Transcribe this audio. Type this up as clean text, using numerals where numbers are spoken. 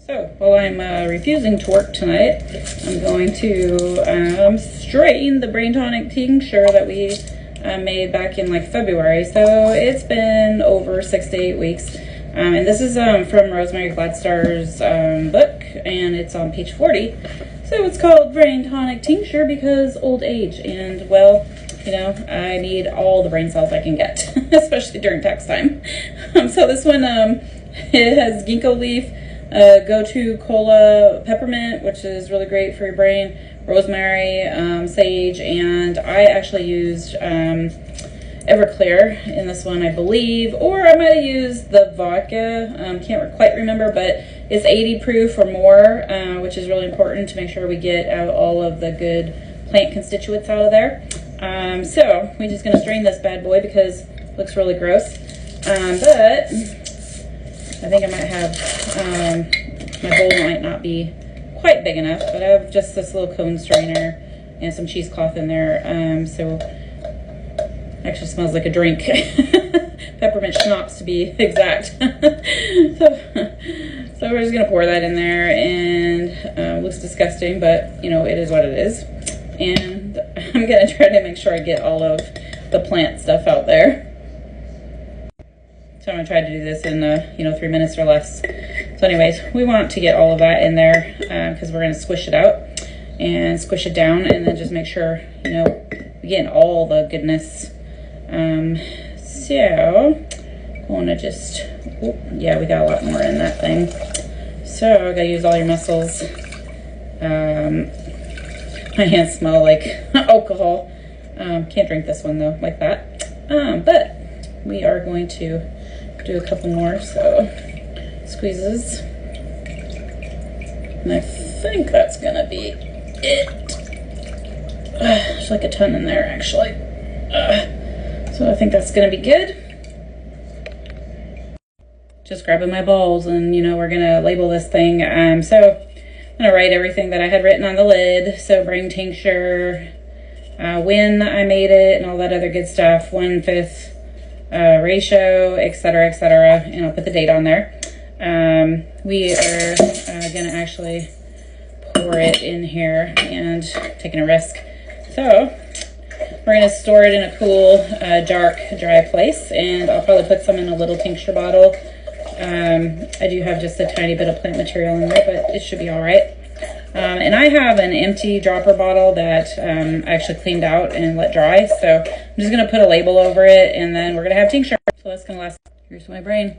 So while I'm refusing to work tonight, I'm going to strain the brain tonic tincture that we made back in like February. So it's been over 6 to 8 weeks. And this is from Rosemary Gladstar's book, and it's on page 40. So it's called Brain Tonic Tincture because old age, and well, you know, I need all the brain cells I can get, especially during tax time. So this one, it has ginkgo leaf, go-to cola peppermint, which is really great for your brain, rosemary, sage, and I actually used Everclear in this one, I believe, or I might have used the vodka. Can't quite remember, but it's 80 proof or more, which is really important to make sure we get out all of the good plant constituents out of there. So we're just going to strain this bad boy because it looks really gross. But I think I might have, my bowl might not be quite big enough, but I have just this little cone strainer and some cheesecloth in there. So actually smells like a drink. Peppermint schnapps to be exact. So we're just gonna pour that in there, and looks disgusting, but you know, it is what it is. And I'm gonna try to make sure I get all of the plant stuff out there. So I'm gonna try to do this in 3 minutes or less. So anyways, we want to get all of that in there because we're gonna squish it out and squish it down, and then just make sure, you know, we get all the goodness. So I want to just, yeah, we got a lot more in that thing. So I gotta use all your muscles. My hands smell like alcohol. Can't drink this one though, like that. But we are going to do a couple more. So squeezes, and I think that's gonna be it. There's like a ton in there actually. So I think that's gonna be good. Just grabbing my balls, and you know, we're gonna label this thing. So I'm gonna write everything that I had written on the lid. So brain tincture, when I made it, and all that other good stuff, 1/5 ratio, etc., and I'll put the date on there. We are gonna actually pour it in here and taking a risk. So we're going to store it in a cool, dark, dry place, and I'll probably put some in a little tincture bottle. I do have just a tiny bit of plant material in there, but it should be all right. And I have an empty dropper bottle that I actually cleaned out and let dry, so I'm just going to put a label over it, and then we're going to have tincture. So that's going to last. Here's my brain.